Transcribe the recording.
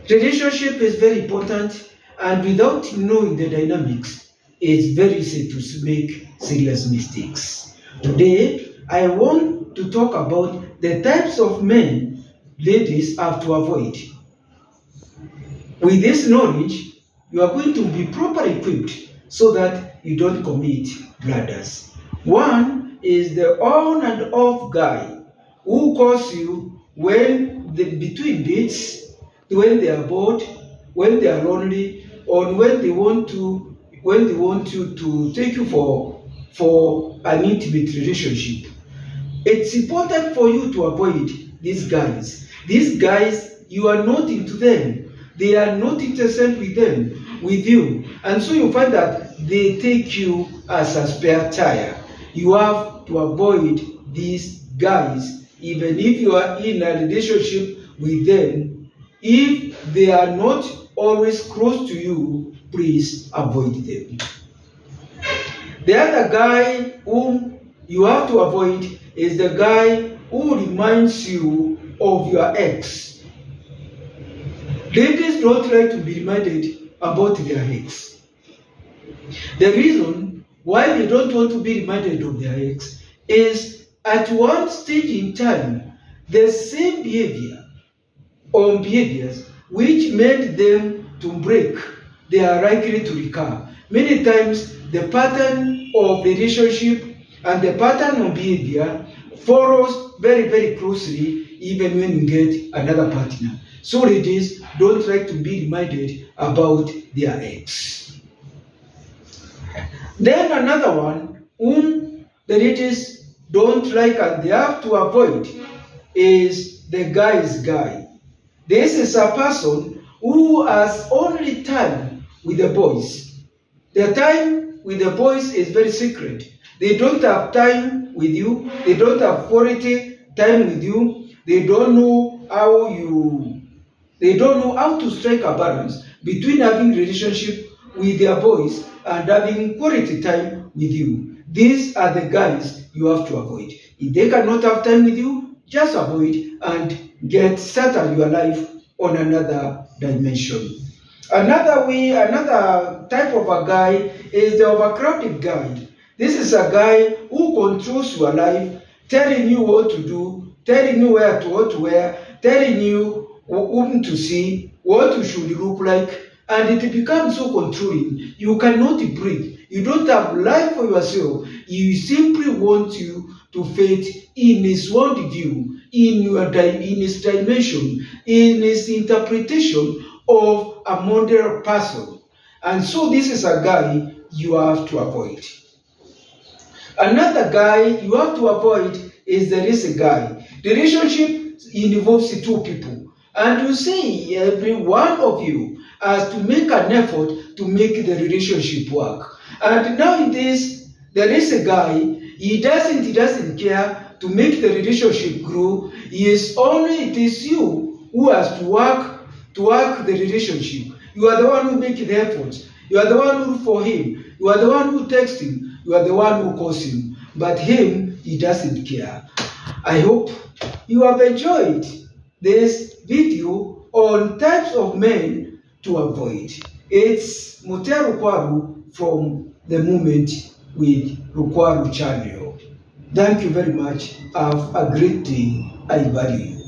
Relationship is very important, and without knowing the dynamics, it's very easy to make serious mistakes. Today, I want to talk about the types of men ladies have to avoid. With this knowledge, you are going to be properly equipped so that you don't commit blunders. One is the on and off guy who calls you between dates, when they are bored, when they are lonely, or when they want you to take you for an intimate relationship. It's important for you to avoid these guys. These guys, you are not into them. They are not interested with you. And so you find that they take you as a spare tire. You have to avoid these guys, even if you are in a relationship with them. If they are not always close to you, please avoid them. The other guy whom you have to avoid is the guy who reminds you of your ex. Ladies don't like to be reminded about their ex. The reason why they don't want to be reminded of their ex is at one stage in time, the same behavior or behaviors which made them to break, they are likely to recur. Many times, the pattern of the relationship and the pattern of behavior follows very, very closely even when you get another partner. So ladies don't like to be reminded about their ex. Then another one whom the ladies don't like and they have to avoid is the guy's guy. This is a person who has only time with the boys. Their time with the boys is very secret. They don't have time with you. They don't have quality time with you. They don't know how to strike a balance between having relationship with their boys and having quality time with you. These are the guys you have to avoid. If they cannot have time with you, just avoid and settle your life on another dimension. Another type of a guy is the overcrowded guy. This is a guy who controls your life, telling you what to do, telling you what to wear, telling you whom to see, what you should look like, and it becomes so controlling. You cannot breathe. You don't have life for yourself. He simply wants you to fit in his worldview, in his dimension, in his interpretation of a modern person. And so this is a guy you have to avoid. Another guy you have to avoid is the risk guy. The relationship involves two people. And you see, every one of you has to make an effort to make the relationship work. And nowadays, there is a guy, he doesn't care to make the relationship grow. It is you who has to work the relationship. You are the one who makes the efforts. You are the one who for him. You are the one who texts him. You are the one who calls him. But him, he doesn't care. I hope you have enjoyed this video on types of men to avoid. It's Mutia Rukwaru from The Moment with Rukwaru Channel. Thank you very much. Have a great day. I value you.